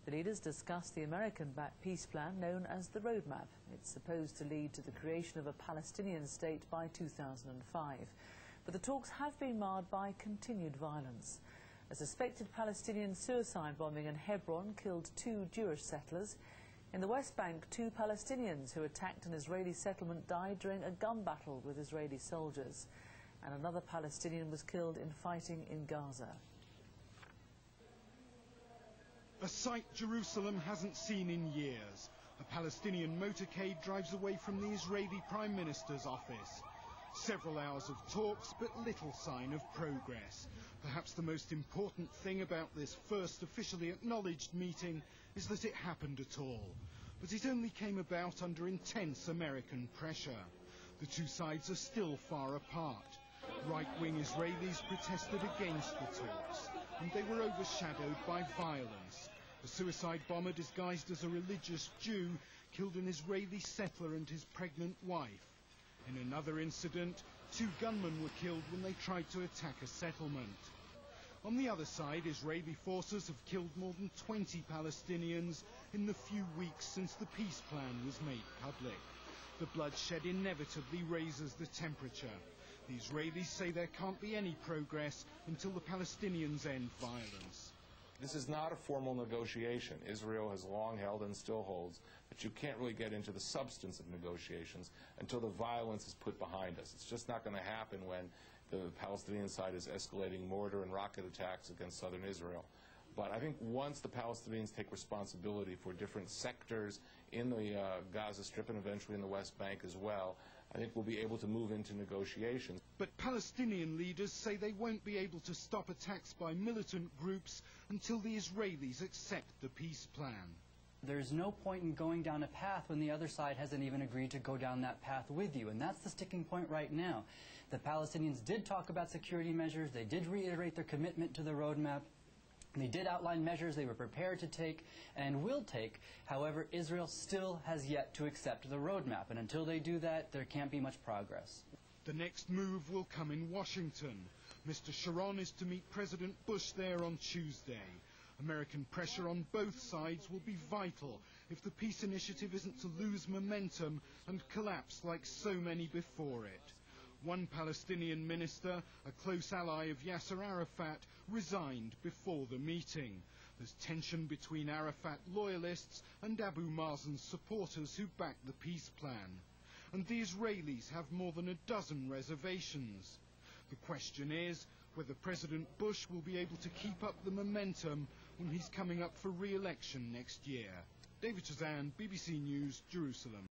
The leaders discussed the American-backed peace plan known as the Roadmap. It's supposed to lead to the creation of a Palestinian state by 2005. But the talks have been marred by continued violence. A suspected Palestinian suicide bombing in Hebron killed 2 Jewish settlers. In the West Bank, 2 Palestinians who attacked an Israeli settlement died during a gun battle with Israeli soldiers. And another Palestinian was killed in fighting in Gaza. A sight Jerusalem hasn't seen in years. A Palestinian motorcade drives away from the Israeli Prime Minister's office. Several hours of talks, but little sign of progress. Perhaps the most important thing about this first officially acknowledged meeting is that it happened at all. But it only came about under intense American pressure. The two sides are still far apart. Right-wing Israelis protested against the talks, and they were overshadowed by violence. A suicide bomber disguised as a religious Jew killed an Israeli settler and his pregnant wife. In another incident, 2 gunmen were killed when they tried to attack a settlement. On the other side, Israeli forces have killed more than 20 Palestinians in the few weeks since the peace plan was made public. The bloodshed inevitably raises the temperature. The Israelis say there can't be any progress until the Palestinians end violence. This is not a formal negotiation. Israel has long held and still holds that you can't really get into the substance of negotiations until the violence is put behind us. It's just not going to happen when the Palestinian side is escalating mortar and rocket attacks against southern Israel. But I think once the Palestinians take responsibility for different sectors in the Gaza Strip and eventually in the West Bank as well, I think we'll be able to move into negotiations. But Palestinian leaders say they won't be able to stop attacks by militant groups until the Israelis accept the peace plan. There's no point in going down a path when the other side hasn't even agreed to go down that path with you, and that's the sticking point right now. The Palestinians did talk about security measures, they did reiterate their commitment to the roadmap. They did outline measures they were prepared to take and will take. However, Israel still has yet to accept the roadmap, and until they do that, there can't be much progress. The next move will come in Washington. Mr. Sharon is to meet President Bush there on Tuesday. American pressure on both sides will be vital if the peace initiative isn't to lose momentum and collapse like so many before it. One Palestinian minister, a close ally of Yasser Arafat, resigned before the meeting. There's tension between Arafat loyalists and Abu Mazen's supporters who back the peace plan. And the Israelis have more than a dozen reservations. The question is whether President Bush will be able to keep up the momentum when he's coming up for re-election next year. David Chazan, BBC News, Jerusalem.